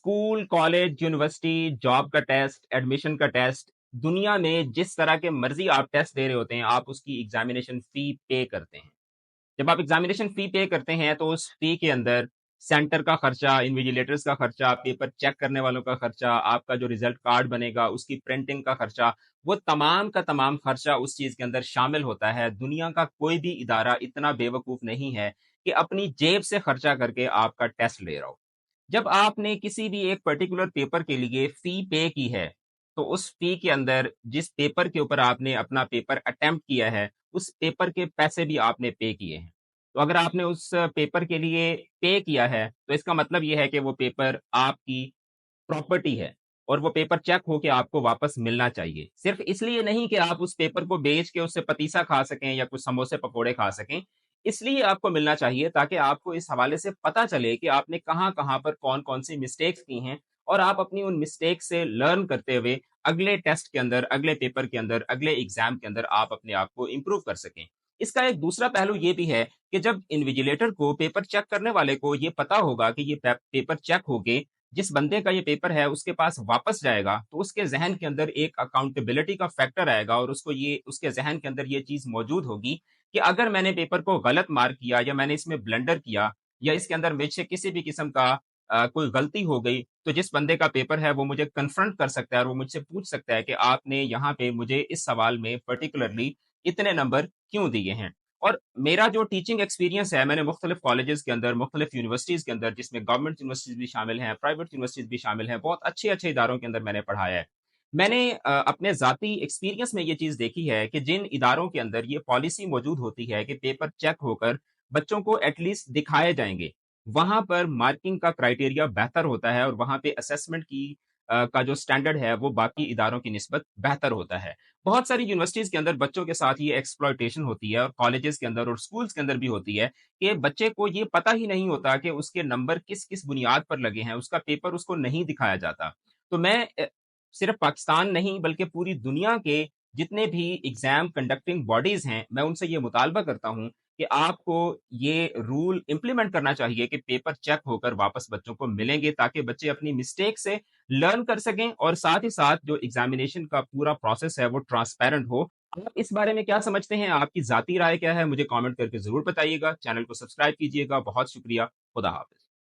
School, college, university, job का test, admission का test, दुनिया में जिस तरह के मर्ज़ी आप टेस्ट दे रहे होते हैं, आप उसकी एग्ज़ामिनेशन फ़ी पे करते हैं। जब आप एग्ज़ामिनेशन फ़ी पे करते हैं, तो उस फ़ी के अंदर सेंटर का खर्चा, इन्विजिलेटर्स का खर्चा, पेपर चेक करने वालों का खर्चा, आपका जो रिज़ल्ट कार्ड बनेगा, उसकी प्रिंटिंग का खर्चा, वो तमाम का तमाम खर्चा उस चीज़ के अंदर शामिल होता है। दुनिया का कोई भी इदारा इतना बेवकूफ़ नहीं है कि अपनी जेब से खर्चा करके आपका टेस्ट ले रहा हो। जब आपने किसी भी एक पर्टिकुलर पेपर के लिए फ़ी पे की है, तो उस फ़ी के अंदर जिस पेपर के ऊपर आपने अपना पेपर अटेम्प्ट किया है, उस पेपर के पैसे भी आपने पे किए हैं। तो अगर आपने उस पेपर के लिए पे किया है, तो इसका मतलब ये है कि वो पेपर आपकी प्रॉपर्टी है और वो पेपर चेक होके आपको वापस मिलना चाहिए। सिर्फ़ इसलिए नहीं कि आप उस पेपर को बेच के उससे पतीसा खा सकें या कुछ समोसे पकोड़े खा सकें, इसलिए आपको मिलना चाहिए ताकि आपको इस हवाले से पता चले कि आपने कहाँ-कहाँ पर कौन-कौन सी मिस्टेक्स की हैं और आप अपनी उन मिस्टेक से लर्न करते हुए अगले टेस्ट के अंदर, अगले पेपर के अंदर, अगले एग्ज़ाम के अंदर आप अपने आप को इम्प्रूव कर सकें। इसका एक दूसरा पहलू ये भी है कि जब इन्विजिलेटर को, पेपर चेक करने वाले को ये पता होगा कि ये पेपर चेक होके जिस बंदे का ये पेपर है उसके पास वापस जाएगा, तो उसके ज़हन के अंदर एक अकाउंटेबिलिटी का फैक्टर आएगा और उसको ये उसके ज़हन के अंदर ये चीज़ मौजूद होगी कि अगर मैंने पेपर को गलत मार्क किया या मैंने इसमें ब्लंडर किया या इसके अंदर मुझसे किसी भी किस्म का कोई गलती हो गई, तो जिस बंदे का पेपर है वो मुझे कन्फ्रंट कर सकता है और वो मुझसे पूछ सकता है कि आपने यहाँ पे मुझे इस सवाल में पर्टिकुलरली इतने नंबर क्यों दिए हैं? और मेरा जो टीचिंग एक्सपीरियंस है, मैंने मुख्तलिफ कॉलेजेस के अंदर, मुख्तलिफ यूनिवर्सिटीज़ के अंदर, जिसमें गवर्नमेंट यूनिवर्सिटीज़ भी शामिल हैं, प्राइवेट यूनिवर्सिटीज़ भी शामिल हैं, बहुत अच्छे-अच्छे इदारों के अंदर मैंने पढ़ाया है। मैंने अपने ज़ाती एक्सपीरियंस में ये चीज़ देखी है कि जिन इदारों के अंदर ये पॉलिसी मौजूद होती है कि पेपर चेक होकर बच्चों को एटलीस्ट दिखाए जाएँगे, वहाँ पर मार्किंग का क्राइटेरिया बेहतर होता है और वहाँ पे असेसमेंट का जो स्टैंडर्ड है, वो बाकी इदारों की निस्बत बेहतर होता है। बहुत सारी यूनिवर्सिटीज़ के अंदर बच्चों के साथ ये एक्सप्लॉइटेशन होती है और कॉलेजेस के अंदर और स्कूल्स के अंदर भी होती है कि बच्चे को ये पता ही नहीं होता कि उसके नंबर किस-किस बुनियाद पर लगे हैं, उसका पेपर उसको नहीं दिखाया जाता। तो मैं सिर्फ़ पाकिस्तान नहीं बल्कि पूरी दुनिया के जितने भी एग्ज़ाम कंडक्टिंग बॉडीज़ हैं, मैं उनसे ये मुतालबा करता हूँ कि आपको ये रूल इम्प्लीमेंट करना चाहिए कि पेपर चेक होकर वापस बच्चों को मिलेंगे ताकि बच्चे अपनी मिस्टेक से लर्न कर सकें और साथ ही साथ जो एग्ज़ामिनेशन का पूरा प्रोसेस है वो ट्रांसपेरेंट हो। आप इस बारे में क्या समझते हैं? आपकी ज़ाती राय क्या है? मुझे कमेंट करके ज़रूर बताइएगा। चैनल को सब्सक्राइब कीजिएगा। बहुत शुक्रिया। खुदा हाफ़िज़।